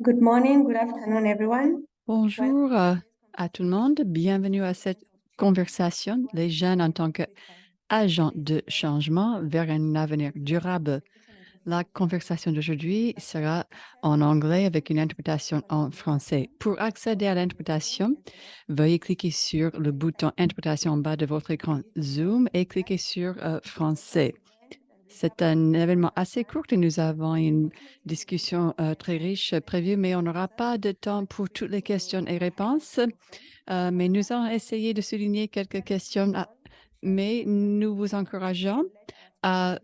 Good morning, good afternoon, everyone. Bonjour à tout le monde. Bienvenue à cette conversation, les jeunes en tant qu'agents de changement vers un avenir durable. La conversation d'aujourd'hui sera en anglais avec une interprétation en français. Pour accéder à l'interprétation, veuillez cliquer sur le bouton interprétation en bas de votre écran Zoom et cliquer sur français. C'est un événement assez court et nous avons une discussion très riche prévue, mais on n'aura pas de temps pour toutes les questions et réponses. Mais nous allons essayer de souligner quelques questions, mais nous vous encourageons à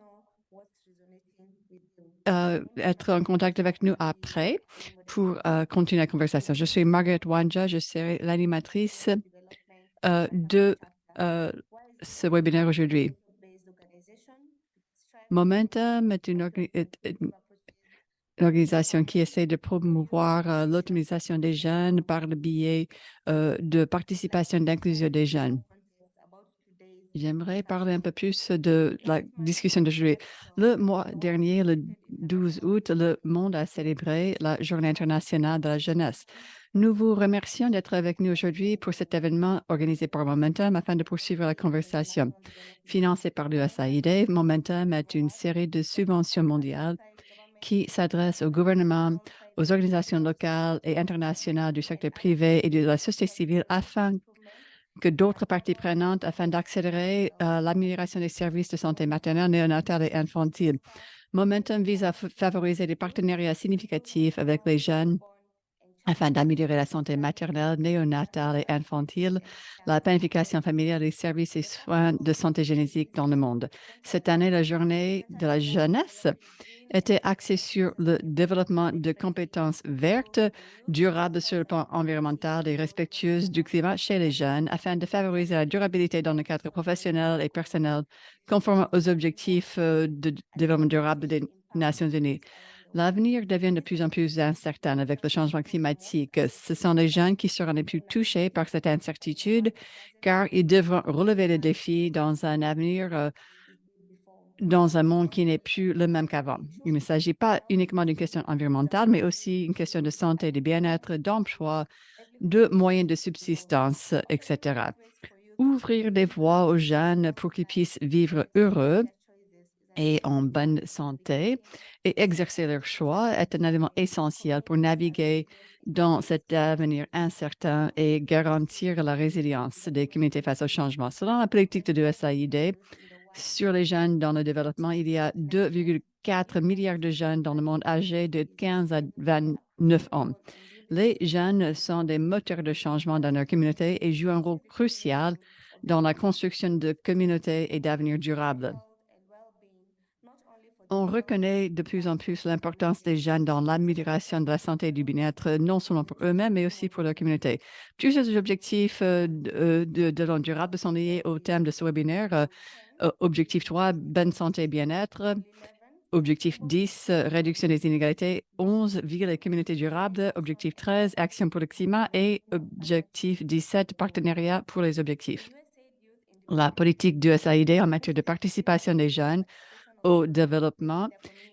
être en contact avec nous après pour continuer la conversation. Je suis Margaret Wanja, je serai l'animatrice de euh, ce webinaire aujourd'hui. Momentum est une organisation qui essaie de promouvoir l'autonomisation des jeunes par le biais de participation d'inclusion des jeunes. J'aimerais parler un peu plus de la discussion d'aujourd'hui. Le mois dernier, le 12 août, le monde a célébré la Journée internationale de la jeunesse. Nous vous remercions d'être avec nous aujourd'hui pour cet événement organisé par Momentum afin de poursuivre la conversation. Financé par l'USAID, Momentum est une série de subventions mondiales qui s'adresse au gouvernement, aux organisations locales et internationales du secteur privé et de la société civile afin que d'autres parties prenantes afin d'accélérer l'amélioration des services de santé maternelle, néonatale et infantile. Momentum vise à favoriser des partenariats significatifs avec les jeunes afin d'améliorer la santé maternelle, néonatale et infantile, la planification familiale, les services et soins de santé génétique dans le monde. Cette année, la journée de la jeunesse était axée sur le développement de compétences vertes, durables sur le plan environnemental et respectueuses du climat chez les jeunes afin de favoriser la durabilité dans le cadre professionnel et personnel conforme aux objectifs de développement durable des Nations unies. L'avenir devient de plus en plus incertain avec le changement climatique. Ce sont les jeunes qui seront les plus touchés par cette incertitude car ils devront relever le défi dans un avenir dans un monde qui n'est plus le même qu'avant. Il ne s'agit pas uniquement d'une question environnementale, mais aussi une question de santé, de bien-être, d'emploi, de moyens de subsistance, etc. Ouvrir des voies aux jeunes pour qu'ils puissent vivre heureux et en bonne santé et exercer leur choix est un élément essentiel pour naviguer dans cet avenir incertain et garantir la résilience des communautés face au changement. Selon la politique de l'USAID, sur les jeunes dans le développement, il y a 2,4 milliards de jeunes dans le monde âgés de 15 à 29 ans. Les jeunes sont des moteurs de changement dans leur communauté et jouent un rôle crucial dans la construction de communautés et d'avenir durables. On reconnaît de plus en plus l'importance des jeunes dans l'amélioration de la santé et du bien-être, non seulement pour eux-mêmes, mais aussi pour leur communauté. Plusieurs objectifs de l'ordre durable sont liés au thème de ce webinaire. Objectif 3, bonne santé et bien-être. Objectif 10, réduction des inégalités. 11, villes et communautés durables. Objectif 13, action pour le climat. Et objectif 17, partenariat pour les objectifs. La politique du SAID en matière de participation des jeunes au développement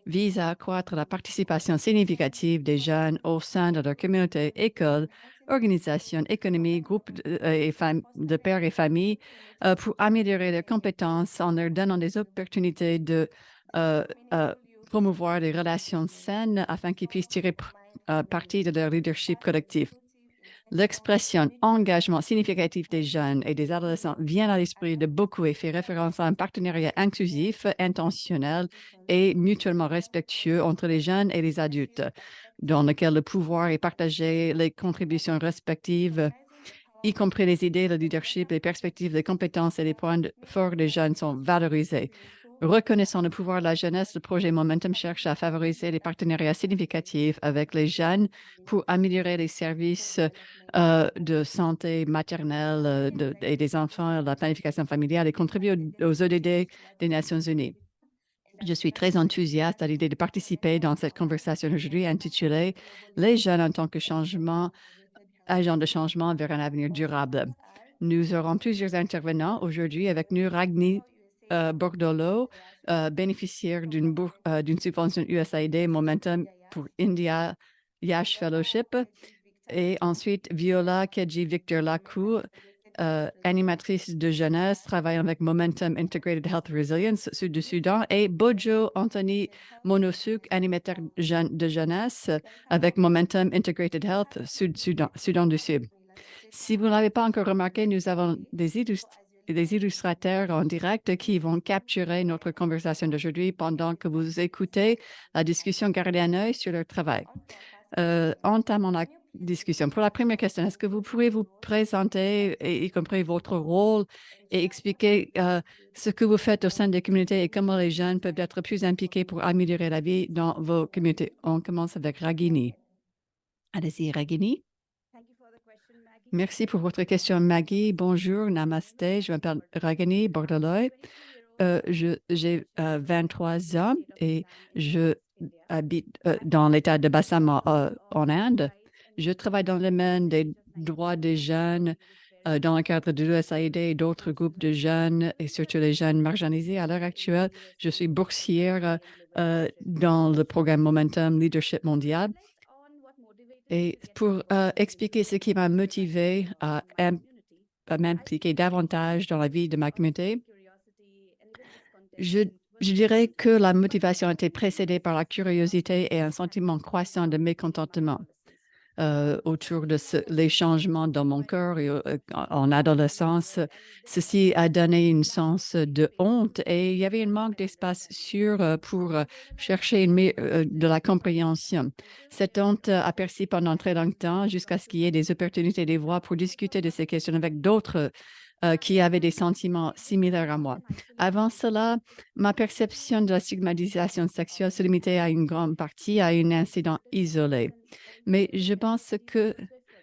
vise à accroître la participation significative des jeunes au sein de leur communauté, écoles, organisations, économies, groupes de pères et familles pour améliorer leurs compétences en leur donnant des opportunités de euh, euh, promouvoir des relations saines afin qu'ils puissent tirer parti de leur leadership collectif. L'expression engagement significatif des jeunes et des adolescents vient à l'esprit de beaucoup et fait référence à un partenariat inclusif, intentionnel et mutuellement respectueux entre les jeunes et les adultes, dans lequel le pouvoir est partagé, les contributions respectives, y compris les idées, le leadership, les perspectives, les compétences et les points forts des jeunes sont valorisés. Reconnaissant le pouvoir de la jeunesse, le projet Momentum cherche à favoriser les partenariats significatifs avec les jeunes pour améliorer les services de santé maternelle et des enfants, la planification familiale et contribuer aux ODD des Nations unies. Je suis très enthousiaste à l'idée de participer dans cette conversation aujourd'hui intitulée Les jeunes en tant que changement, agents de changement vers un avenir durable. Nous aurons plusieurs intervenants aujourd'hui avec nous. Ragni Bordolo, bénéficiaire d'une subvention USAID Momentum pour India Yash Fellowship. Et ensuite, Viola Kedji Victor Lacou, animatrice de jeunesse, travaillant avec Momentum Integrated Health Resilience, Sud du Soudan. Et Bojo Anthony Monosuk, animateur de jeunesse avec Momentum Integrated Health, Soudan du Sud. Si vous ne l'avez pas encore remarqué, nous avons des illustrateurs en direct qui vont capturer notre conversation d'aujourd'hui pendant que vous écoutez la discussion. Gardez un œil sur leur travail. Entamons la discussion. Pour la première question, est-ce que vous pouvez vous présenter, y compris votre rôle, et expliquer ce que vous faites au sein des communautés et comment les jeunes peuvent être plus impliqués pour améliorer la vie dans vos communautés? On commence avec Ragini. Allez-y, Ragini. Merci pour votre question, Maggie. Bonjour, namasté. Je m'appelle Ragini Bordeloy. J'ai 23 ans et je habite dans l'État de Bassam en Inde. Je travaille dans le domaine des droits des jeunes dans le cadre de l'USAID et d'autres groupes de jeunes et surtout les jeunes marginalisés. À l'heure actuelle, je suis boursière dans le programme Momentum Leadership Mondial. Et pour expliquer ce qui m'a motivé à m'impliquer davantage dans la vie de ma communauté, je dirais que la motivation a été précédée par la curiosité et un sentiment croissant de mécontentement autour de les changements dans mon cœur et en adolescence. Ceci a donné une sens de honte et il y avait un manque d'espace sûr pour chercher de la compréhension. Cette honte a persisté pendant très longtemps jusqu'à ce qu'il y ait des opportunités, des voies pour discuter de ces questions avec d'autres qui avaient des sentiments similaires à moi. Avant cela, ma perception de la stigmatisation sexuelle se limitait à une grande partie à un incident isolé. Mais je pense que,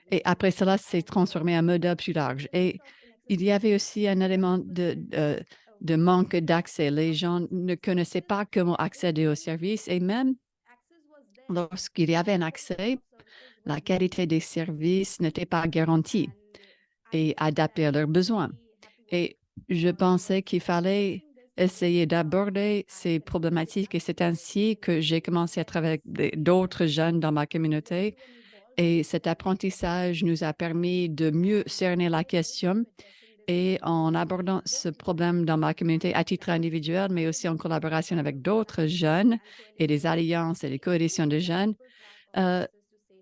et après cela, c'est transformé en modèle plus large. Et il y avait aussi un élément de manque d'accès. Les gens ne connaissaient pas comment accéder aux services et même lorsqu'il y avait un accès, la qualité des services n'était pas garantie et adaptée à leurs besoins. Et je pensais qu'il fallait essayer d'aborder ces problématiques et c'est ainsi que j'ai commencé à travailler avec d'autres jeunes dans ma communauté. Et cet apprentissage nous a permis de mieux cerner la question et en abordant ce problème dans ma communauté à titre individuel, mais aussi en collaboration avec d'autres jeunes et des alliances et des coalitions de jeunes, euh,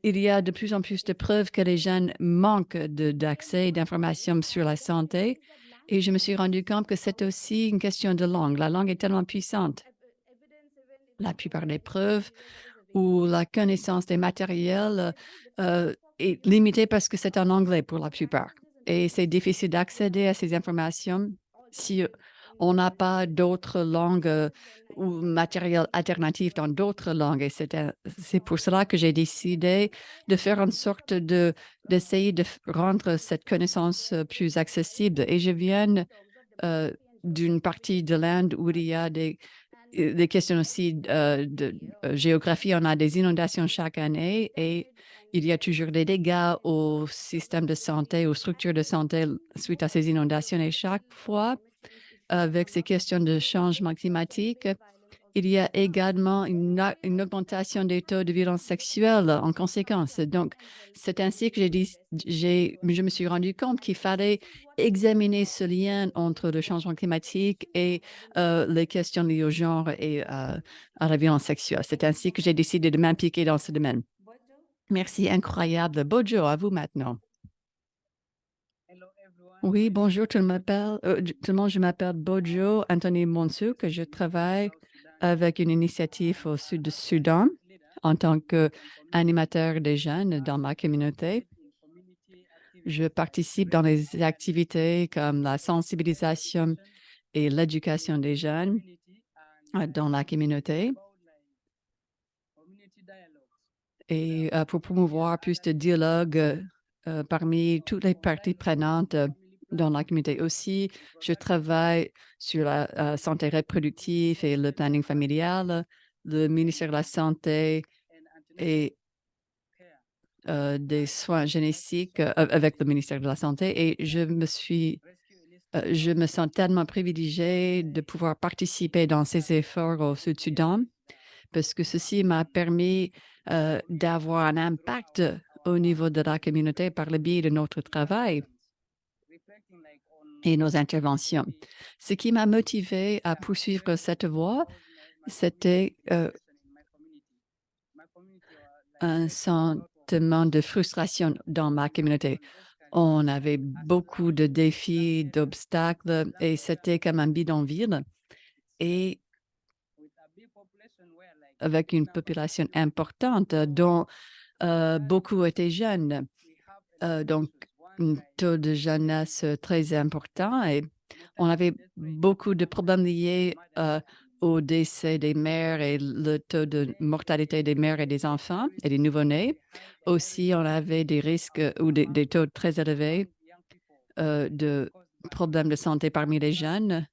il y a de plus en plus de preuves que les jeunes manquent d'accès et d'informations sur la santé. Et je me suis rendu compte que c'est aussi une question de langue. La langue est tellement puissante. La plupart des preuves ou la connaissance des matériels est limitée parce que c'est en anglais pour la plupart. Et c'est difficile d'accéder à ces informations si on n'a pas d'autres langues ou matériel alternatif dans d'autres langues. Et c'est pour cela que j'ai décidé de faire en sorte d'essayer de rendre cette connaissance plus accessible. Et je viens d'une partie de l'Inde où il y a des questions aussi de géographie. On a des inondations chaque année et il y a toujours des dégâts au système de santé, aux structures de santé suite à ces inondations. Et chaque fois, avec ces questions de changement climatique, il y a également une augmentation des taux de violence sexuelle en conséquence. Donc, c'est ainsi que je me suis rendu compte qu'il fallait examiner ce lien entre le changement climatique et les questions liées au genre et à la violence sexuelle. C'est ainsi que j'ai décidé de m'impliquer dans ce domaine. Merci, incroyable. Bojo, à vous maintenant. Oui, bonjour, tout le monde. Je m'appelle Bojo Anthony Monsou, que je travaille avec une initiative au sud du Soudan en tant qu'animateur des jeunes dans ma communauté. Je participe dans les activités comme la sensibilisation et l'éducation des jeunes dans la communauté et pour promouvoir plus de dialogue parmi toutes les parties prenantes dans la communauté. Aussi, je travaille sur la santé reproductive et le planning familial, le ministère de la Santé et des soins génétiques avec le ministère de la Santé. Et je me sens tellement privilégiée de pouvoir participer dans ces efforts au Sud-Soudan parce que ceci m'a permis d'avoir un impact au niveau de la communauté par le biais de notre travail et nos interventions. Ce qui m'a motivé à poursuivre cette voie, c'était un sentiment de frustration dans ma communauté. On avait beaucoup de défis, d'obstacles et c'était comme un bidonville. Et avec une population importante dont beaucoup étaient jeunes. Donc, un taux de jeunesse très important et on avait beaucoup de problèmes liés au décès des mères et le taux de mortalité des mères et des enfants et des nouveau-nés. Aussi, on avait des risques ou des taux très élevés de problèmes de santé parmi les jeunes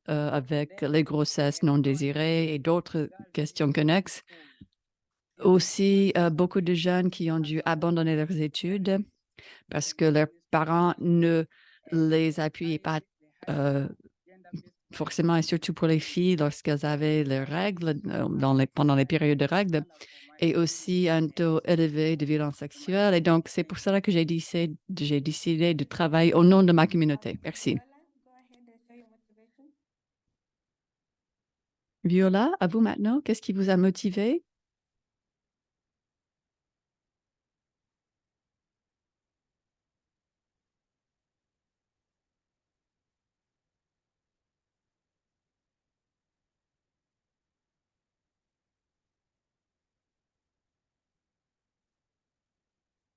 avec les grossesses non désirées et d'autres questions connexes. Aussi, beaucoup de jeunes qui ont dû abandonner leurs études parce que leurs parents ne les appuyaient pas forcément, et surtout pour les filles lorsqu'elles avaient leurs règles, pendant les périodes de règles, et aussi un taux élevé de violence sexuelle. Et donc, c'est pour cela que j'ai décidé de travailler au nom de ma communauté. Merci. Go ahead and share your motivation. Viola, à vous maintenant. Qu'est-ce qui vous a motivé?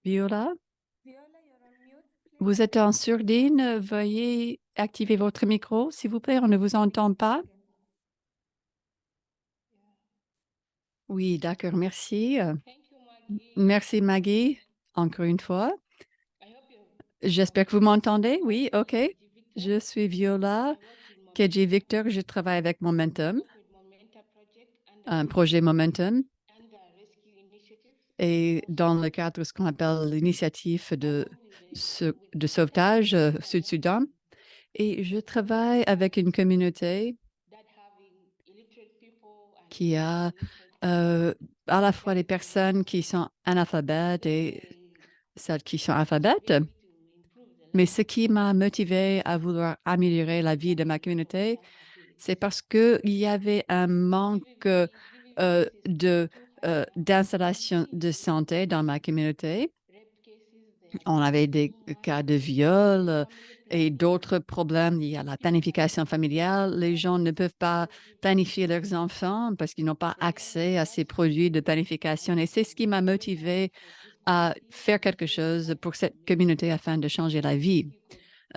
Viola, Viola, you're on mute. Please vous êtes unmute en your sourdine. microphone. Veuillez activer votre micro, s'il vous plaît. On ne vous entend pas. Oui, d'accord, merci. Merci, Maggie, encore une fois. J'espère que vous m'entendez. Oui, OK. Je suis Viola KJ Victor. Je travaille avec Momentum, un projet Momentum, et dans le cadre de ce qu'on appelle l'initiative de sauvetage Sud-Soudan. Et je travaille avec une communauté qui a à la fois des personnes qui sont analphabètes et celles qui sont alphabètes. Mais ce qui m'a motivé à vouloir améliorer la vie de ma communauté, c'est parce qu'il y avait un manque d'installation de santé dans ma communauté. On avait des cas de viol et d'autres problèmes liés à la planification familiale. Les gens ne peuvent pas planifier leurs enfants parce qu'ils n'ont pas accès à ces produits de planification. Et c'est ce qui m'a motivé à faire quelque chose pour cette communauté afin de changer la vie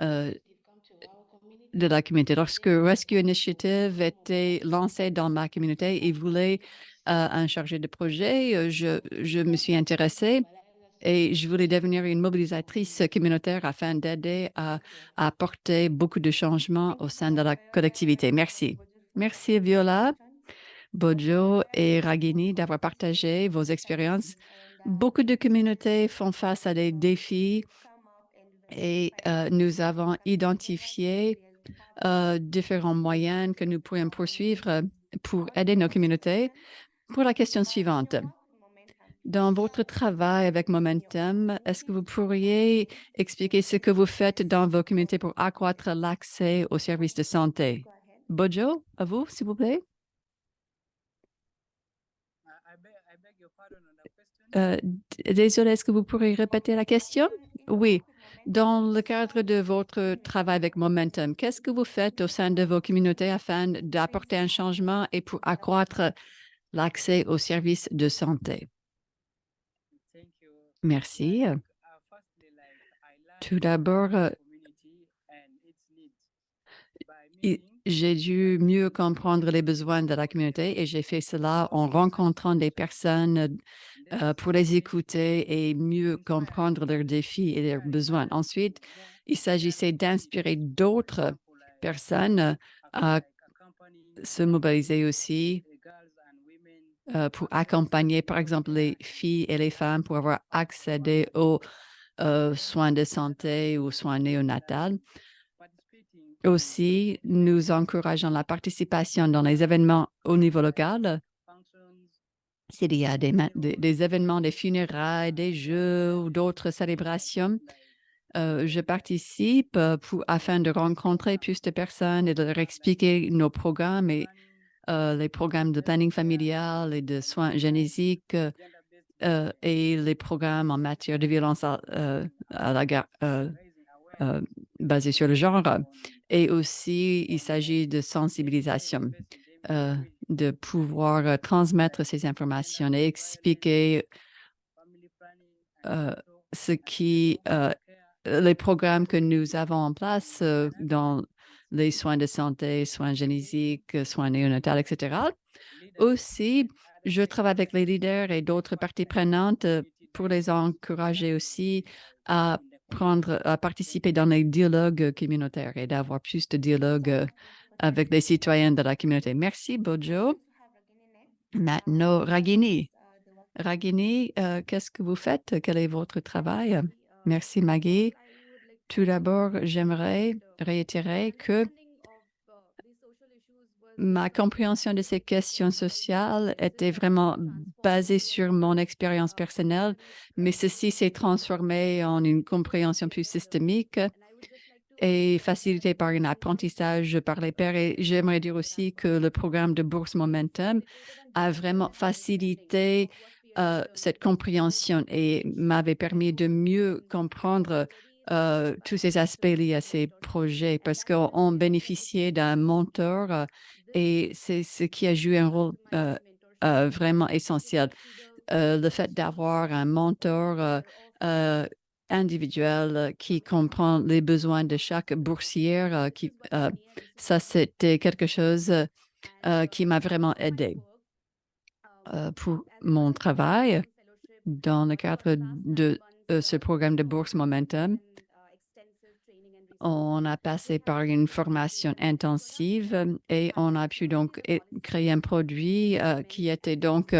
euh, de la communauté. Lorsque Rescue Initiative était lancé dans ma communauté et voulait un chargé de projet, je me suis intéressée et je voulais devenir une mobilisatrice communautaire afin d'aider à apporter beaucoup de changements au sein de la collectivité. Merci. Merci, Viola, Bojo et Ragini d'avoir partagé vos expériences. Beaucoup de communautés font face à des défis et nous avons identifié différents moyens que nous pourrions poursuivre pour aider nos communautés. Pour la question suivante, dans votre travail avec Momentum, est-ce que vous pourriez expliquer ce que vous faites dans vos communautés pour accroître l'accès aux services de santé? Bojo, à vous, s'il vous plaît. Désolé, est-ce que vous pourriez répéter la question? Oui. Dans le cadre de votre travail avec Momentum, qu'est-ce que vous faites au sein de vos communautés afin d'apporter un changement et pour accroître l'accès aux services de santé? Merci. Tout d'abord, j'ai dû mieux comprendre les besoins de la communauté et j'ai fait cela en rencontrant des personnes pour les écouter et mieux comprendre leurs défis et leurs besoins. Ensuite, il s'agissait d'inspirer d'autres personnes à se mobiliser aussi pour accompagner, par exemple, les filles et les femmes pour avoir accédé aux soins de santé ou aux soins néonatales. Aussi, nous encourageons la participation dans les événements au niveau local S'il y a des événements, des funérailles, des jeux ou d'autres célébrations, je participe afin de rencontrer plus de personnes et de leur expliquer nos programmes et les programmes de planning familial et de soins génésiques et les programmes en matière de violence basés sur le genre. Et aussi, il s'agit de sensibilisation, de pouvoir transmettre ces informations et expliquer euh, ce qui, les programmes que nous avons en place dans les soins de santé, soins génésiques, soins néonatales, etc. Aussi, je travaille avec les leaders et d'autres parties prenantes pour les encourager aussi à à participer dans les dialogues communautaires et d'avoir plus de dialogues avec les citoyens de la communauté. Merci, Bojo. Maintenant, Ragini. Ragini, qu'est-ce que vous faites? Quel est votre travail? Merci, Maggie. Tout d'abord, j'aimerais réitérer que ma compréhension de ces questions sociales était vraiment basée sur mon expérience personnelle, mais ceci s'est transformé en une compréhension plus systémique et facilitée par un apprentissage par les pairs. Et j'aimerais dire aussi que le programme de Bourse Momentum a vraiment facilité cette compréhension et m'avait permis de mieux comprendre tous ces aspects liés à ces projets parce qu'on bénéficiait d'un mentor et c'est ce qui a joué un rôle vraiment essentiel. Le fait d'avoir un mentor individuel qui comprend les besoins de chaque boursière, ça, c'était quelque chose qui m'a vraiment aidé pour mon travail dans le cadre de ce programme de Bourse Momentum. On a passé par une formation intensive et on a pu donc créer un produit qui était donc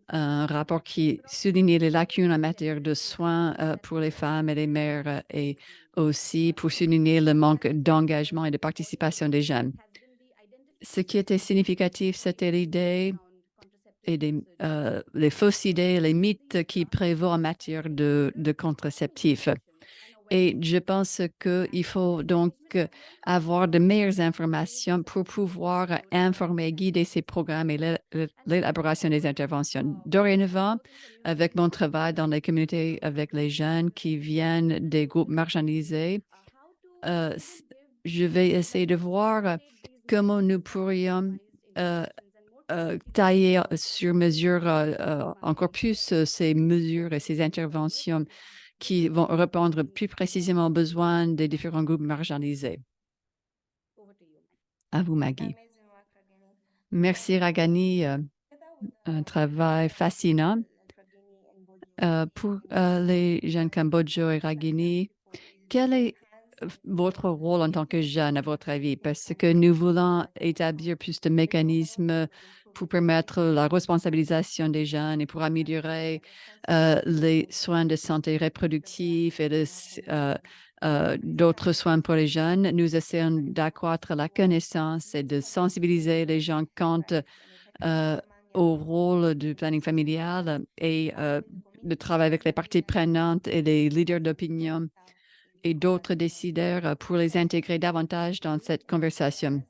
un rapport qui soulignait les lacunes en matière de soins pour les femmes et les mères et aussi pour souligner le manque d'engagement et de participation des jeunes. Ce qui était significatif, c'était l'idée et les fausses idées, les mythes qui prévaut en matière de contraceptifs. Et je pense qu'il faut donc avoir de meilleures informations pour pouvoir informer, guider ces programmes et l'élaboration des interventions. Dorénavant, avec mon travail dans les communautés avec les jeunes qui viennent des groupes marginalisés, je vais essayer de voir comment nous pourrions tailler sur mesure encore plus ces mesures et ces interventions qui vont répondre plus précisément aux besoins des différents groupes marginalisés. À vous, Maggie. Amazing work, Ragini. Merci, Ragani. Together with Un travail fascinant. like Ragini and Bojo, Pour les jeunes comme Bojo et Ragini, quel est votre rôle en tant que jeune, à votre avis? Parce que nous voulons établir plus de mécanismes pour permettre la responsabilisation des jeunes et pour améliorer les soins de santé reproductive et d'autres soins pour les jeunes. Nous essayons d'accroître la connaissance et de sensibiliser les gens quant au rôle du planning familial et de travail avec les parties prenantes et les leaders d'opinion et d'autres décideurs pour les intégrer davantage dans cette conversation.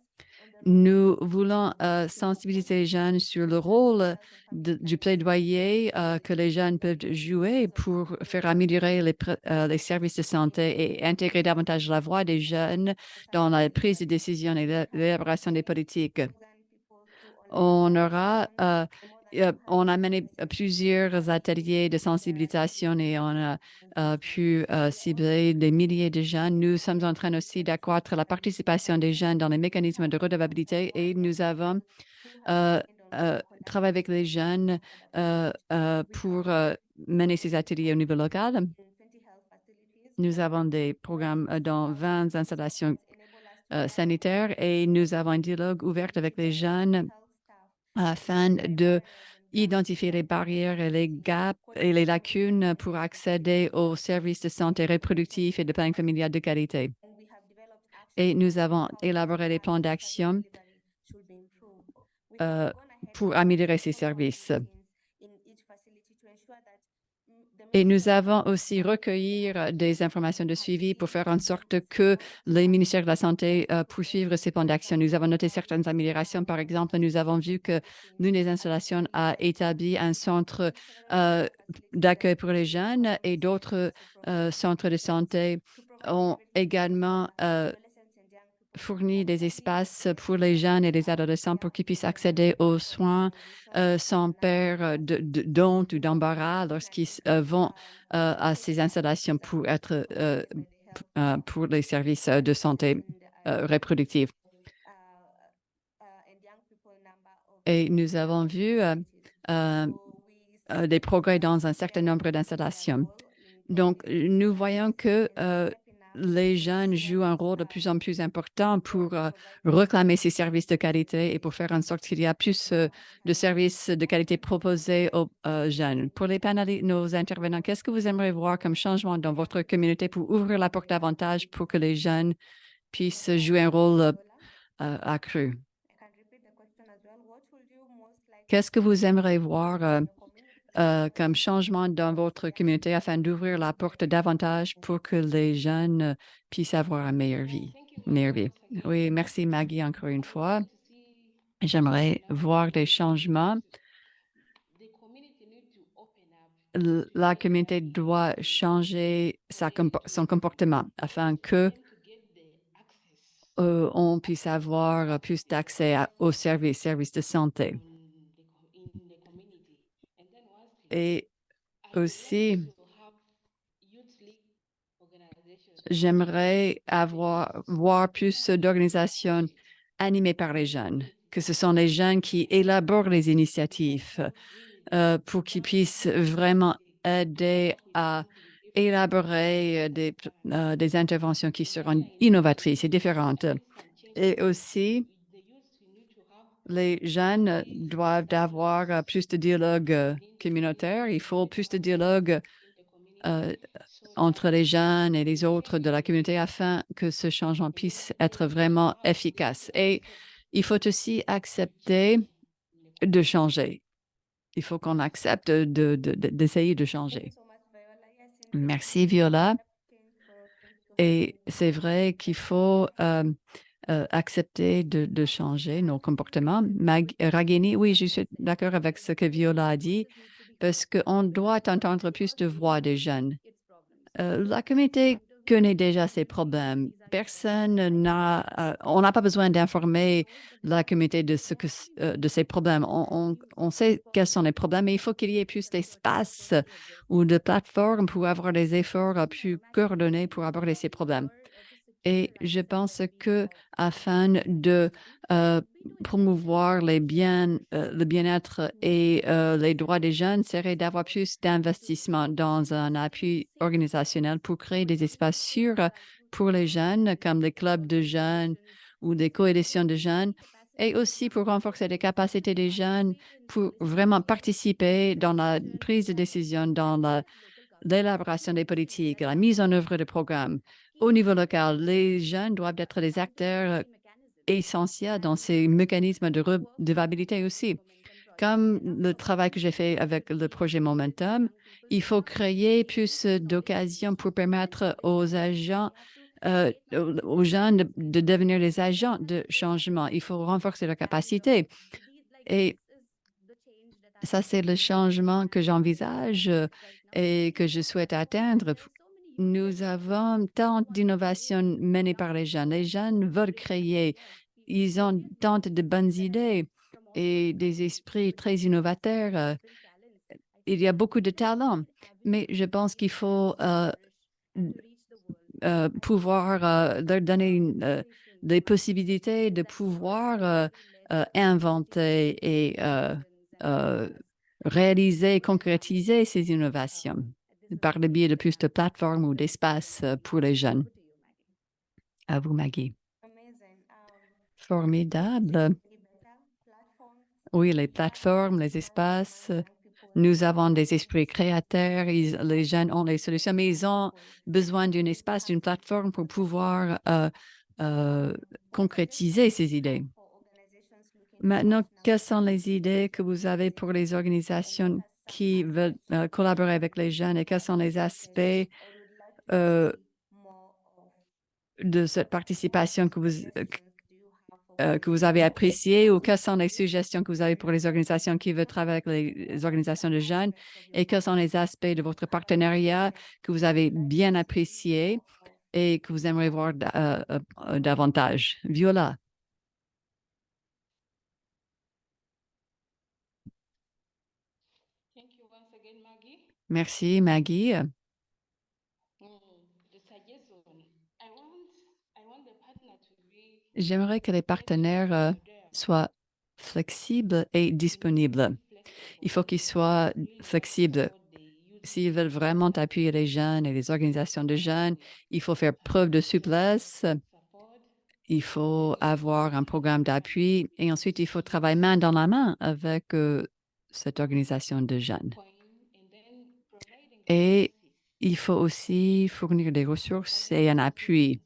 Nous voulons sensibiliser les jeunes sur le rôle du plaidoyer que les jeunes peuvent jouer pour faire améliorer les services de santé et intégrer davantage la voix des jeunes dans la prise de décision et l'élaboration des politiques. On a mené plusieurs ateliers de sensibilisation et on a pu cibler des milliers de jeunes. Nous sommes en train aussi d'accroître la participation des jeunes dans les mécanismes de redevabilité et nous avons travaillé avec les jeunes pour mener ces ateliers au niveau local. Nous avons des programmes dans 20 installations sanitaires et nous avons un dialogue ouvert avec les jeunes afin de identifier les barrières et les gaps et les lacunes pour accéder aux services de santé reproductive et de planning familial de qualité. Et nous avons élaboré des plans d'action pour améliorer ces services. Et nous avons aussi recueillir des informations de suivi pour faire en sorte que les ministères de la Santé poursuivent ces plans d'action. Nous avons noté certaines améliorations. Par exemple, nous avons vu que l'une des installations a établi un centre d'accueil pour les jeunes et d'autres centres de santé ont également fournit des espaces pour les jeunes et les adolescents pour qu'ils puissent accéder aux soins sans peur d'honte ou d'embarras lorsqu'ils vont à ces installations pour être pour les services de santé reproductive. Et nous avons vu euh, des progrès dans un certain nombre d'installations. Donc, nous voyons que les jeunes jouent un rôle de plus en plus important pour réclamer ces services de qualité et pour faire en sorte qu'il y a plus de services de qualité proposés aux jeunes. Pour les panélistes, nos intervenants, qu'est-ce que vous aimeriez voir comme changement dans votre communauté pour ouvrir la porte davantage pour que les jeunes puissent jouer un rôle accru? Qu'est-ce que vous aimeriez voir comme changement dans votre communauté afin d'ouvrir la porte davantage pour que les jeunes puissent avoir une meilleure vie? Thank you very Meilleure much vie. once again. Oui, merci Maggie encore une I would fois. like to see J'aimerais that voir des changements. the community need to open up La to communauté everybody doit changer son comportement afin que for them to get the access on puisse avoir plus d'accès aux services de santé. in the community. And then lastly, Et I would like aussi, also to have youth league organizations j'aimerais voir that plus d'organisations animées par les jeunes, que ce sont les jeunes qui élaborent les initiatives pour qu'ils puissent vraiment aider à élaborer des interventions qui seront innovatrices et différentes. Et aussi, les jeunes doivent avoir plus de dialogue communautaire. Il faut plus de dialogue euh, entre les jeunes et les autres de la communauté afin que ce changement puisse être vraiment efficace. Et il faut aussi accepter de changer. Il faut qu'on accepte d'essayer de changer. Merci, Viola. Et c'est vrai qu'il faut accepter de changer nos comportements. Ragini, oui, je suis d'accord avec ce que Viola a dit, parce qu'on doit entendre plus de voix des jeunes. La communauté connaît déjà ses problèmes. On n'a pas besoin d'informer la communauté de ses problèmes. On sait quels sont les problèmes, mais il faut qu'il y ait plus d'espace ou de plateformes pour avoir des efforts plus coordonnés pour aborder ces problèmes. Et je pense que afin de promouvoir le bien-être et les droits des jeunes serait d'avoir plus d'investissement dans un appui organisationnel pour créer des espaces sûrs pour les jeunes, comme des clubs de jeunes ou des coalitions de jeunes, et aussi pour renforcer les capacités des jeunes pour vraiment participer dans la prise de décision, dans l'élaboration des politiques, la mise en œuvre de programmes. Au niveau local, les jeunes doivent être des acteurs essentiels dans ces mécanismes de redevabilité aussi. Comme le travail que j'ai fait avec le projet Momentum, il faut créer plus d'occasions pour permettre aux agents, aux jeunes de devenir des agents de changement. Il faut renforcer leur capacité. Et ça, c'est le changement que j'envisage et que je souhaite atteindre. Nous avons tant d'innovations menées par les jeunes. Les jeunes veulent créer. Ils ont tant de bonnes idées et des esprits très innovateurs. Il y a beaucoup de talent, mais je pense qu'il faut pouvoir leur donner des possibilités de pouvoir inventer et euh, réaliser, concrétiser ces innovations par le biais de plus de plateformes ou d'espaces pour les jeunes. À vous, Maggie. Formidable. Oui, les plateformes, les espaces. Nous avons des esprits créateurs. Les jeunes ont les solutions, mais ils ont besoin d'un espace, d'une plateforme pour pouvoir concrétiser ces idées. Maintenant, quelles sont les idées que vous avez pour les organisations qui veulent collaborer avec les jeunes et quels sont les aspects euh, de cette participation que vous avez appréciées ou quelles sont les suggestions que vous avez pour les organisations qui veulent travailler avec les organisations de jeunes et quels sont les aspects de votre partenariat que vous avez bien appréciés et que vous aimeriez voir davantage. Viola. Thank you once again, Maggie. Merci, Maggie. The suggestion. I want the partner to be J'aimerais que les partenaires soient flexibles et disponibles. Il faut qu'ils soient flexibles. S'ils veulent vraiment appuyer les jeunes et les organisations de jeunes, il faut faire preuve de souplesse. Il faut avoir un programme d'appui et ensuite, il faut travailler main dans la main avec cette organisation de jeunes. Et il faut aussi fournir des ressources et un appui,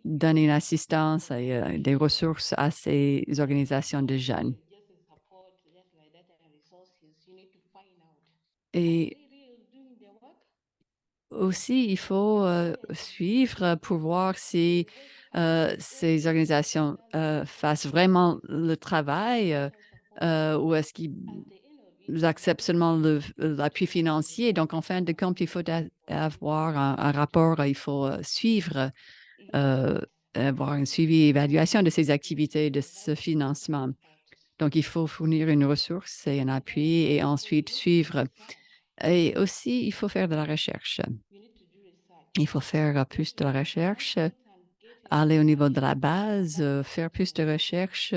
donner une assistance et des ressources à ces organisations de jeunes. Et aussi, il faut suivre pour voir si ces organisations fassent vraiment le travail ou est-ce qu'ils acceptent seulement l'appui financier. Donc, en fin de compte, il faut avoir un rapport, il faut suivre, avoir un suivi et évaluation de ces activités, de ce financement. Donc, il faut fournir une ressource et un appui et ensuite suivre. Et aussi, il faut faire de la recherche. Il faut faire plus de la recherche, aller au niveau de la base, faire plus de recherche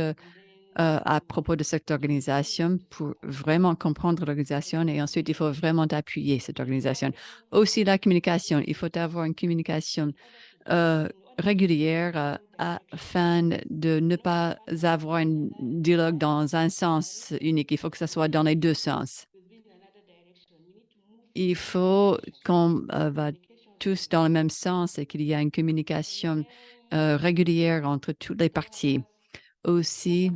à propos de cette organisation pour vraiment comprendre l'organisation et ensuite, il faut vraiment appuyer cette organisation. Aussi, la communication. Il faut avoir une communication régulière afin de ne pas avoir un dialogue dans un sens unique. Il faut que ce soit dans les deux sens. Il faut qu'on va tous dans le même sens et qu'il y a une communication régulière entre toutes les parties. Aussi,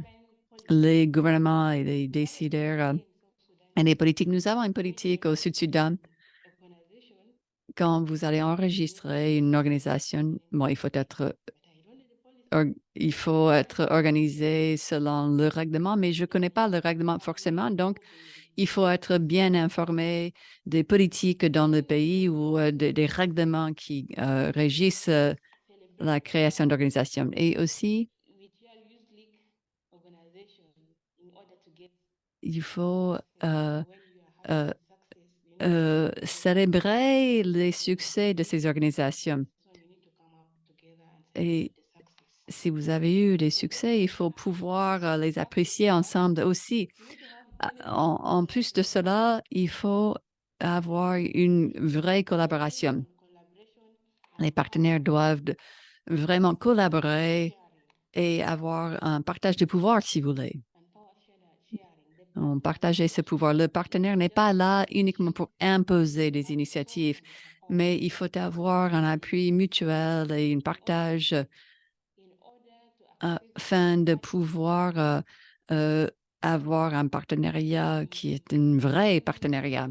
les gouvernements et les décideurs et les politiques. Nous avons une politique au Sud-Soudan. Quand vous allez enregistrer une organisation, bon, il faut être organisé selon le règlement, mais je ne connais pas le règlement forcément. Donc, il faut être bien informé des politiques dans le pays ou des règlements qui régissent la création d'organisations. Et aussi, il faut célébrer les succès de ces organisations. Et si vous avez eu des succès, il faut pouvoir les apprécier ensemble aussi. En plus de cela, il faut avoir une vraie collaboration. Les partenaires doivent vraiment collaborer et avoir un partage de pouvoir, si vous voulez. On partage ce pouvoir. Le partenaire n'est pas là uniquement pour imposer des initiatives, mais il faut avoir un appui mutuel et un partage afin de pouvoir avoir un partenariat qui est un vrai partenariat.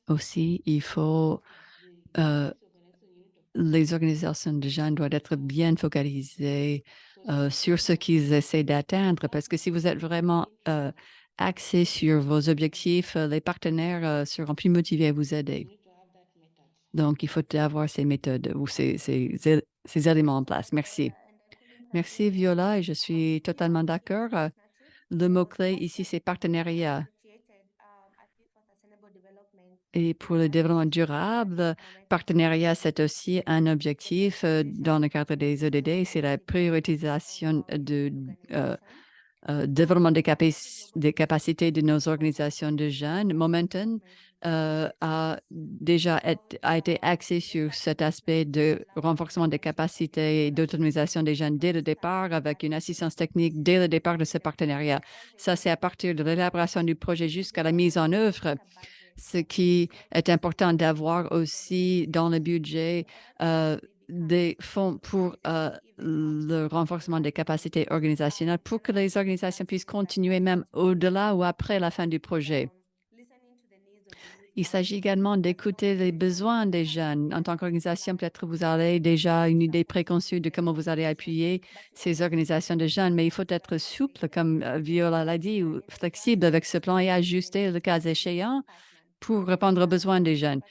Aussi, il faut les organisations de jeunes doivent être bien focalisées sur ce qu'ils essaient d'atteindre, parce que si vous êtes vraiment axé sur vos objectifs, les partenaires seront plus motivés à vous aider. Donc, il faut avoir ces méthodes ou ces éléments en place. Merci. Merci, Viola, et je suis totalement d'accord. Le mot-clé ici, c'est partenariat. Et pour le développement durable, partenariat, c'est aussi un objectif dans le cadre des ODD, c'est la prioritisation de développement des capacités de nos organisations de jeunes. Momentum a déjà été axé sur cet aspect de renforcement des capacités et d'autonomisation des jeunes dès le départ, avec une assistance technique dès le départ de ce partenariat. Ça, c'est à partir de l'élaboration du projet jusqu'à la mise en œuvre. Ce qui est important d'avoir aussi dans le budget des fonds pour le renforcement des capacités organisationnelles pour que les organisations puissent continuer même au-delà ou après la fin du projet. Il s'agit également d'écouter les besoins des jeunes. En tant qu'organisation, peut-être vous avez déjà une idée préconçue de comment vous allez appuyer ces organisations de jeunes, mais il faut être souple, comme Viola l'a dit, ou flexible avec ce plan et ajuster le cas échéant pour répondre aux besoins des jeunes.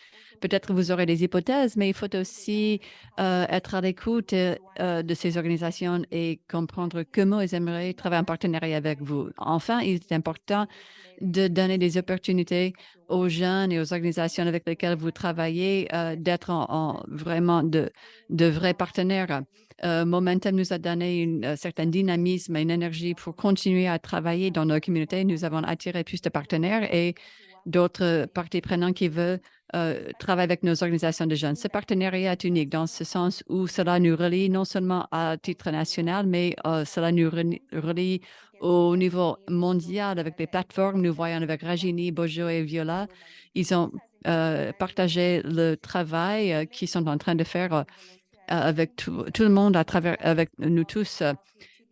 Peut-être vous aurez des hypothèses, mais il faut aussi être à l'écoute de ces organisations et comprendre comment ils aimeraient travailler en partenariat avec vous. Enfin, il est important de donner des opportunités aux jeunes et aux organisations avec lesquelles vous travaillez d'être vraiment de vrais partenaires. Momentum nous a donné un certain dynamisme et une énergie pour continuer à travailler dans nos communautés. Nous avons attiré plus de partenaires et d'autres parties prenantes qui veulent travailler avec nos organisations de jeunes. Ce partenariat est unique dans ce sens où cela nous relie non seulement à titre national, mais cela nous relie au niveau mondial avec les plateformes. Nous voyons avec Rajini, Bojo et Viola, ils ont partagé le travail qu'ils sont en train de faire avec tout le monde à travers, avec nous tous.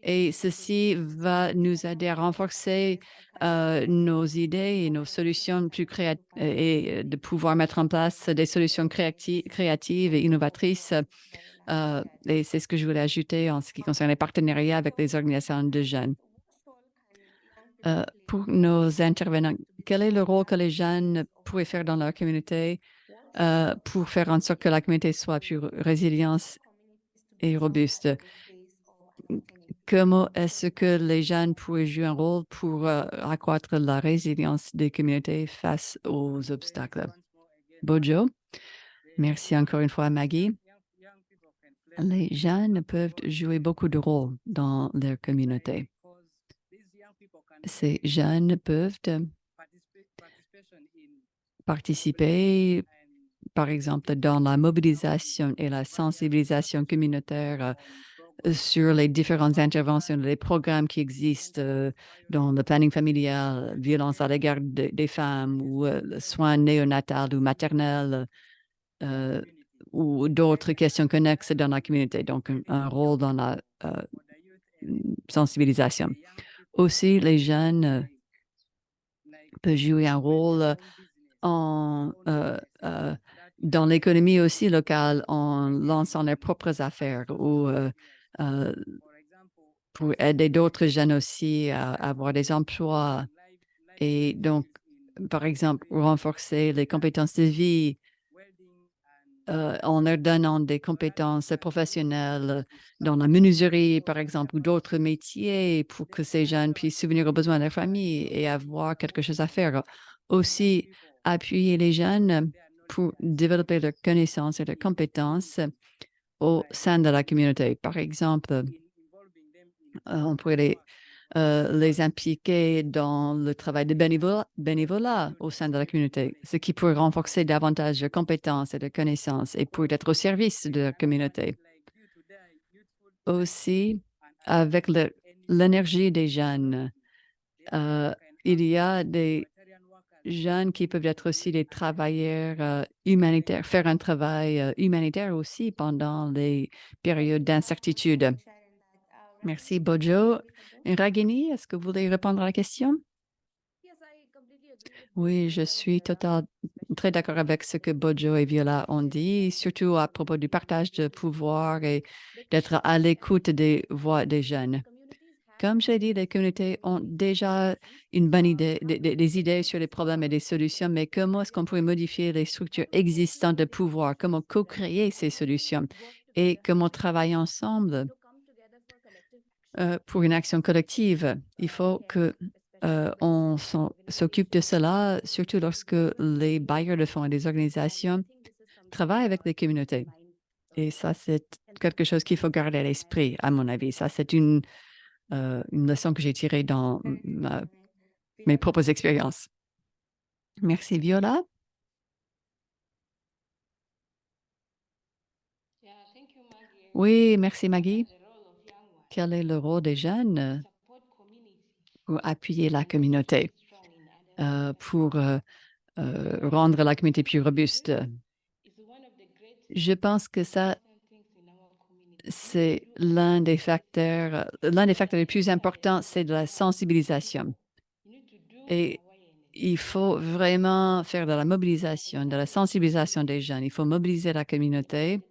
Et ceci va nous aider à renforcer nos idées et nos solutions plus créatives et de pouvoir mettre en place des solutions créatives et innovatrices. Et c'est ce que je voulais ajouter en ce qui concerne les partenariats avec les organisations de jeunes. Pour nos intervenants, quel est le rôle que les jeunes pourraient faire dans leur communauté pour faire en sorte que la communauté soit plus résiliente et robuste? Comment est-ce que les jeunes pourraient jouer un rôle pour accroître la résilience des communautés face aux obstacles? Bojo, merci encore une fois, Maggie. Les jeunes peuvent jouer beaucoup de rôles dans leur communauté. Ces jeunes peuvent participer, par exemple, dans la mobilisation et la sensibilisation communautaire sur les différentes interventions, les programmes qui existent dans le planning familial, violence à l'égard des femmes ou soins néonatal ou maternels ou d'autres questions connexes dans la communauté. Donc, un rôle dans la sensibilisation. Aussi, les jeunes peuvent jouer un rôle dans l'économie aussi locale en lançant leurs propres affaires ou pour aider d'autres jeunes aussi à avoir des emplois et donc, par exemple, renforcer les compétences de vie en leur donnant des compétences professionnelles dans la menuiserie, par exemple, ou d'autres métiers pour que ces jeunes puissent subvenir aux besoins de leur famille et avoir quelque chose à faire. Aussi, appuyer les jeunes pour développer leurs connaissances et leurs compétences au sein de la communauté. Par exemple, on pourrait les impliquer dans le travail de bénévolat au sein de la communauté, ce qui pourrait renforcer davantage de compétences et de connaissances et pour être au service de la communauté. Aussi, avec l'énergie des jeunes, il y a des jeunes qui peuvent être aussi des travailleurs humanitaires, faire un travail humanitaire aussi pendant les périodes d'incertitude. Merci, Bojo. Ragini, est-ce que vous voulez répondre à la question? Oui, je suis très d'accord avec ce que Bojo et Viola ont dit, surtout à propos du partage de pouvoir et d'être à l'écoute des voix des jeunes. Comme j'ai dit, les communautés ont déjà une bonne idée, des idées sur les problèmes et des solutions, mais comment est-ce qu'on pourrait modifier les structures existantes de pouvoir, comment co-créer ces solutions et comment travailler ensemble pour une action collective. Il faut que on s'occupe de cela, surtout lorsque les bailleurs de fonds et les organisations travaillent avec les communautés. Et ça, c'est quelque chose qu'il faut garder à l'esprit, à mon avis. Ça, c'est une leçon que j'ai tirée dans mes propres expériences. Merci, Viola. Yeah, thank you, Maggie. Oui, merci, Maggie. The role of young ones Quel est le rôle des jeunes support community pour appuyer la communauté, strong in other pour rendre la communauté plus robuste? is one of the great Je pense que ça, things in c'est l'un des facteurs les plus importants, c'est de la sensibilisation. You need to do Et awareness. il faut vraiment faire de la mobilisation, de la sensibilisation des jeunes. Il faut mobiliser la communauté The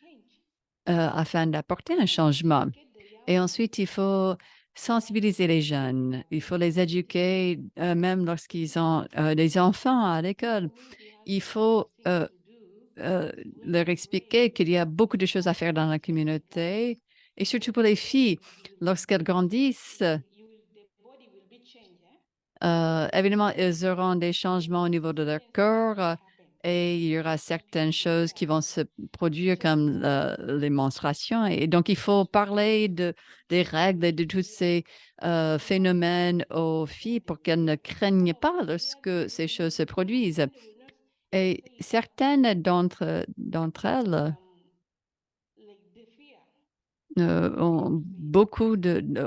community change. afin d'apporter un changement. Get the young Et ensuite, il faut sensibiliser les jeunes. Il faut les éduquer, même lorsqu'ils ont des enfants à l'école. community has Il a lot faut of things to do. leur expliquer qu'il y a beaucoup de choses à faire dans la communauté, et surtout pour les filles, lorsqu'elles grandissent. The body will be changed. Eh? Évidemment, ils auront des changements au niveau de leur corps, Happen. et il y aura certaines choses qui vont se produire comme les menstruations. Et donc, il faut parler des règles et de tous ces phénomènes aux filles pour qu'elles ne craignent pas lorsque ces choses se produisent. People will not Et say that certaines d'entre elles like the fear.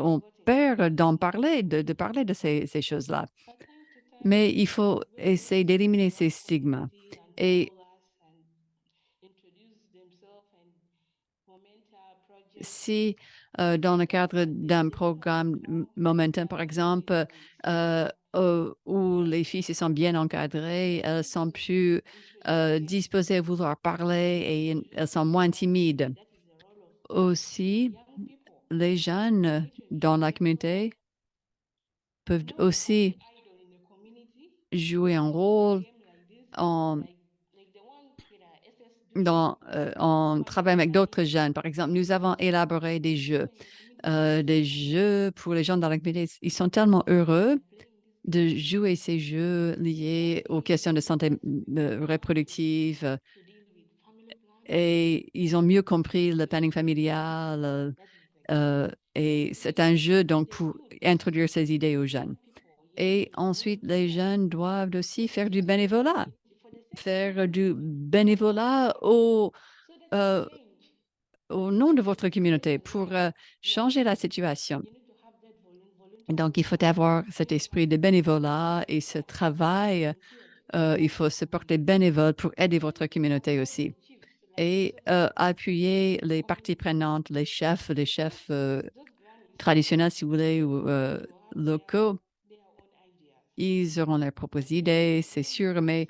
ont peur d'en parler, de parler de ces choses-là. But time to time, Mais il faut when they essayer d'éliminer ces come stigmas. community and Et follow us and introduce themselves and foment our project. si, dans le cadre d'un programme Momentum, par exemple, où les filles se sentent bien encadrées, elles sont plus disposées à vouloir parler, et elles sont moins timides. That is the role of Aussi, young people. les jeunes dans la communauté peuvent Not to aussi be idle in the community. jouer un Or rôle game like this, en, like the one with our SS do. en travaillant avec d'autres jeunes. Par exemple, nous avons élaboré des jeux. Des jeux pour les gens dans la communauté. Ils sont tellement heureux de jouer ces jeux liés aux questions de santé reproductive, To deal with family planning. et ils ont mieux compris le planning familial. That is the Et c'est un jeu donc pour introduire ces idées aux jeunes. Et ensuite, les jeunes doivent aussi faire du bénévolat. Faire du bénévolat so that euh, change. au nom de votre communauté pour changer la situation. You need to have that volunteer. Donc, il faut avoir cet esprit de bénévolat et ce travail. Il faut se porter bénévole pour aider votre communauté aussi. Et appuyer les parties prenantes, les chefs traditionnels, si vous voulez, ou locaux. Their own ideas. Ils auront leurs propres idées, c'est sûr, mais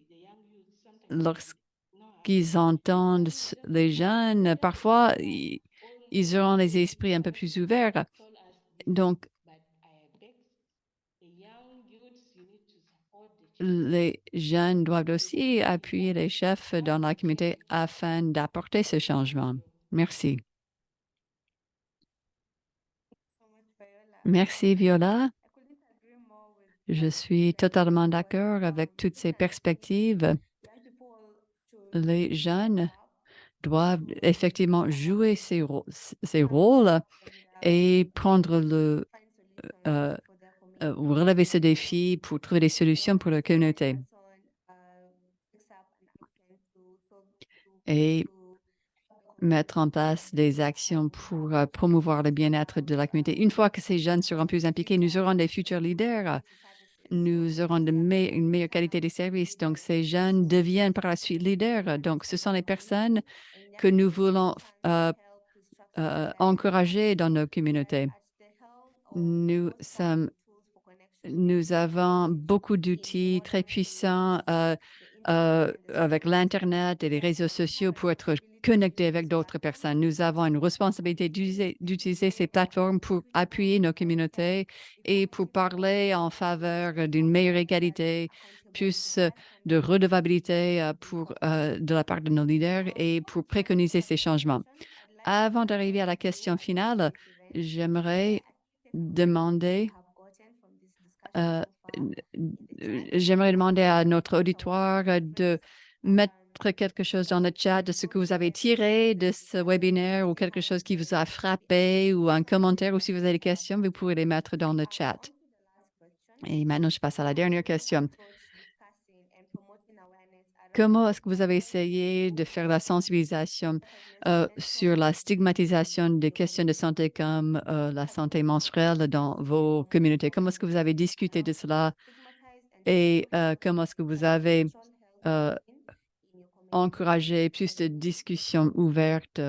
The young youth sometimes lorsqu'ils entendent les jeunes, parfois, ils auront les esprits un peu plus ouverts. told us this. Donc, But I beg the young youths, you need to support the children. les jeunes doivent aussi appuyer les chefs dans la communauté afin d'apporter ce changement. Merci. So much, Viola. Merci, Viola. I couldn't agree more with Je suis totalement d'accord avec toutes ces perspectives. young people should Les jeunes up doivent effectivement jouer ces rôles and et prendre find solutions euh, for their community. ou relever ce défi pour trouver des solutions pour leur communauté. Takes up an action Et to mettre en place des actions pour promouvoir le bien-être de la communauté. Une fois que ces jeunes seront plus impliqués, nous aurons des futurs leaders. Nous aurons une meilleure qualité de service. Donc, ces jeunes deviennent par la suite leaders. Donc, ce sont les personnes que nous voulons encourager dans nos communautés. Nous avons beaucoup d'outils très puissants avec l'Internet et les réseaux sociaux pour être connectés avec d'autres personnes. Nous avons une responsabilité d'utiliser ces plateformes pour appuyer nos communautés et pour parler en faveur d'une meilleure égalité, plus de redevabilité de la part de nos leaders et pour préconiser ces changements. Avant d'arriver à la question finale, j'aimerais demander à notre auditoire de mettre quelque chose dans le chat de ce que vous avez tiré de ce webinaire, ou quelque chose qui vous a frappé, ou un commentaire, ou si vous avez des questions, vous pouvez les mettre dans le chat. Et maintenant, je passe à la dernière question. Comment est-ce que vous avez essayé de faire la sensibilisation sur la stigmatisation des questions de santé comme la santé menstruelle dans vos communautés? Comment est-ce que vous avez discuté de cela, et comment est-ce que vous avez encouragé plus de discussions ouvertes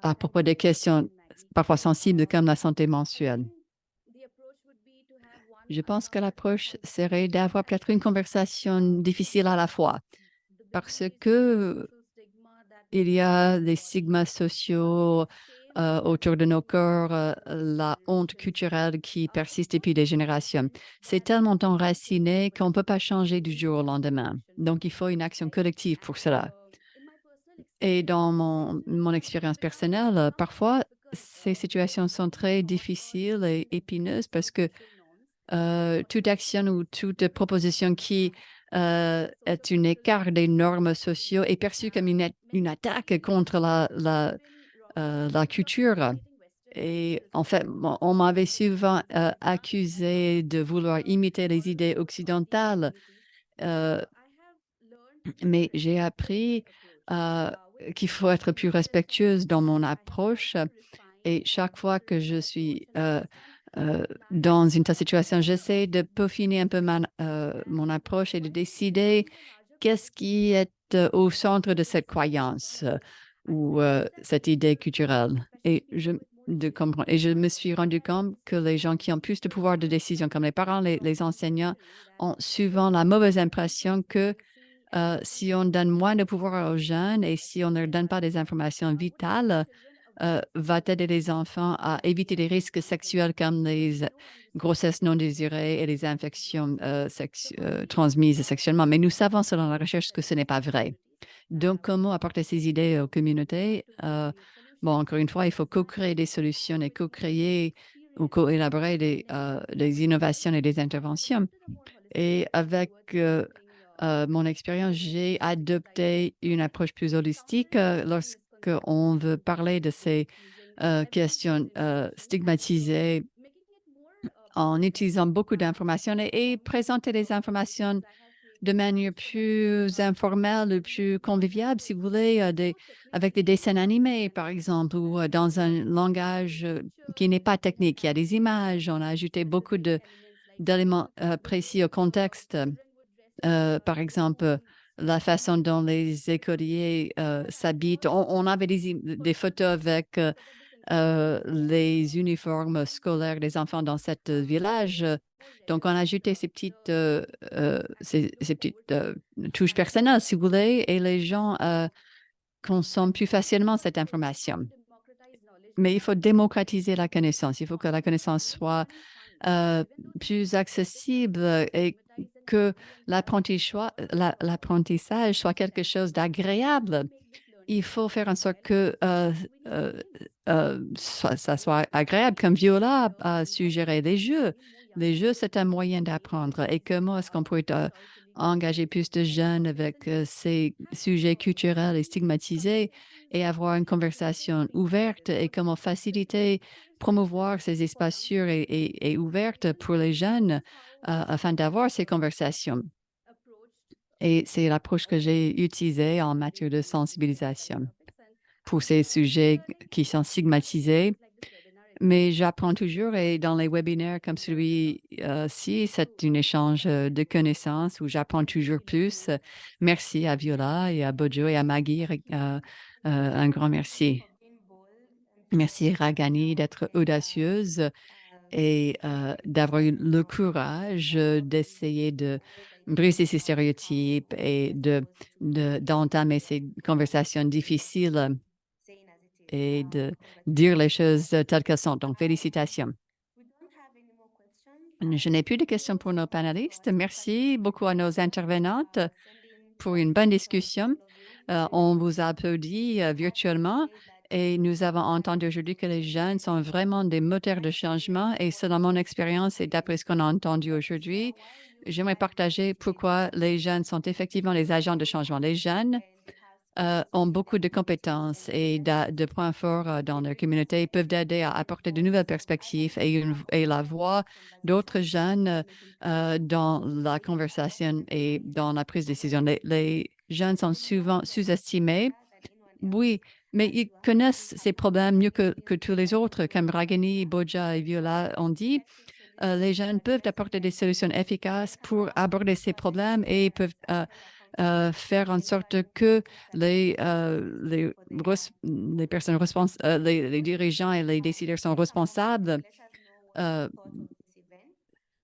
à propos des questions parfois sensibles comme la santé mensuelle. Je pense que l'approche serait d'avoir peut-être une conversation difficile à la fois parce que il y a des stigmas sociaux autour de nos corps, la honte culturelle qui persiste depuis des générations. C'est tellement enraciné qu'on ne peut pas changer du jour au lendemain. Donc, il faut une action collective pour cela. Et dans mon expérience personnelle, parfois, ces situations sont très difficiles et épineuses parce que toute action ou toute proposition qui est un écart des normes sociaux est perçue comme une attaque contre la culture. Et en fait, on m'avait souvent accusé de vouloir imiter les idées occidentales, euh, mais j'ai appris euh, qu'il faut être plus respectueuse dans mon approche. Et chaque fois que je suis dans une telle situation, j'essaie de peaufiner un peu mon approche et de décider qu'est-ce qui est au centre de cette croyance ou cette idée culturelle. Et je me suis rendu compte que les gens qui ont plus de pouvoir de décision, comme les parents, les enseignants, ont souvent la mauvaise impression que si on donne moins de pouvoir aux jeunes et si on ne leur donne pas des informations vitales, va aider les enfants à éviter les risques sexuels comme les grossesses non désirées et les infections transmises sexuellement. Mais nous savons selon la recherche que ce n'est pas vrai. Donc, comment apporter ces idées aux communautés? Bon, encore une fois, il faut co-créer des solutions et co-créer ou co-élaborer des innovations et des interventions. Et avec mon expérience, j'ai adopté une approche plus holistique lorsqu'on veut parler de ces questions stigmatisées en utilisant beaucoup d'informations et présenter les informations de manière plus informelle, plus conviviale, si vous voulez, avec des dessins animés, par exemple, ou dans un langage qui n'est pas technique. Il y a des images, on a ajouté beaucoup d'éléments précis au contexte. Par exemple, la façon dont les écoliers s'habitent. On avait des photos avec les uniformes scolaires des enfants dans cet village. Donc, on a ajouté ces petites touches personnelles, si vous voulez, et les gens consomment plus facilement cette information. Mais il faut démocratiser la connaissance. Il faut que la connaissance soit plus accessible et que l'apprentissage soit quelque chose d'agréable. Il faut faire en sorte que ça soit agréable. Comme Viola a suggéré les jeux. Les jeux, c'est un moyen d'apprendre. Et comment est-ce qu'on pourrait engager plus de jeunes avec ces sujets culturels et stigmatisés et avoir une conversation ouverte et comment faciliter, promouvoir ces espaces sûrs et ouverts pour les jeunes afin d'avoir ces conversations. Et c'est l'approche que j'ai utilisée en matière de sensibilisation pour ces sujets qui sont stigmatisés. Mais j'apprends toujours et dans les webinaires comme celui-ci, c'est un échange de connaissances où j'apprends toujours plus. Merci à Viola et à Bojo et à Maggie. Un grand merci. Merci Ragani d'être audacieuse et d'avoir eu le courage d'essayer de briser ces stéréotypes et d'entamer ces conversations difficiles et de dire les choses telles qu'elles sont. Donc, félicitations. Je n'ai plus de questions pour nos panélistes. Merci beaucoup à nos intervenantes pour une bonne discussion. On vous applaudit virtuellement et nous avons entendu aujourd'hui que les jeunes sont vraiment des moteurs de changement et selon mon expérience et d'après ce qu'on a entendu aujourd'hui, j'aimerais partager pourquoi les jeunes sont effectivement les agents de changement. Les jeunes ont beaucoup de compétences et de points forts dans leur communauté. Ils peuvent aider à apporter de nouvelles perspectives et la voix d'autres jeunes dans la conversation et dans la prise de décision. Les jeunes sont souvent sous-estimés. Oui, mais ils connaissent ces problèmes mieux que tous les autres. Comme Ragini, Boja et Viola ont dit, les jeunes peuvent apporter des solutions efficaces pour aborder ces problèmes et peuvent faire en sorte que les personnes responsables, les dirigeants et les décideurs sont responsables. Euh,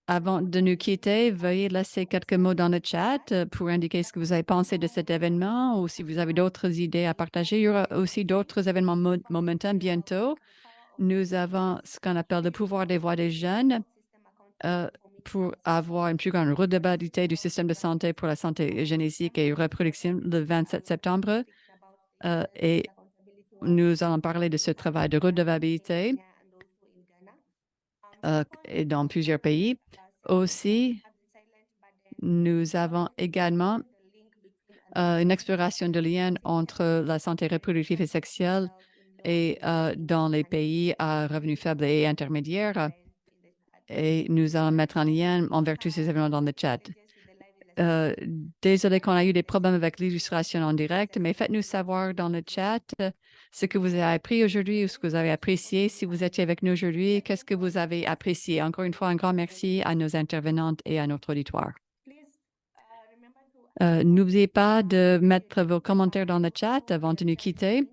Avant de nous quitter, veuillez laisser quelques mots dans le chat pour indiquer ce que vous avez pensé de cet événement ou si vous avez d'autres idées à partager. Il y aura aussi d'autres événements momentum bientôt. Nous avons ce qu'on appelle le pouvoir des voix des jeunes pour avoir une plus grande redevabilité du système de santé pour la santé génétique et reproduction le 27 septembre. Et nous allons parler de ce travail de redevabilité et dans plusieurs pays. Aussi, nous avons également une exploration de liens entre la santé reproductive et sexuelle et dans les pays à revenus faibles et intermédiaires. Et nous allons mettre en lien envers tous ces événements dans le chat. Désolé qu'on a eu des problèmes avec l'illustration en direct, mais faites-nous savoir dans le chat ce que vous avez appris aujourd'hui ou ce que vous avez apprécié. Si vous étiez avec nous aujourd'hui, qu'est-ce que vous avez apprécié? Encore une fois, un grand merci à nos intervenantes et à notre auditoire. N'oubliez pas de mettre vos commentaires dans le chat avant de nous quitter.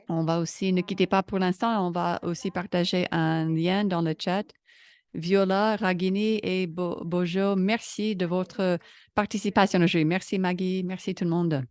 On va aussi, ne quittez pas pour l'instant, on va aussi partager un lien dans le chat. Viola, Ragini et Bojo, merci de votre participation aujourd'hui. Merci Maggie, merci tout le monde.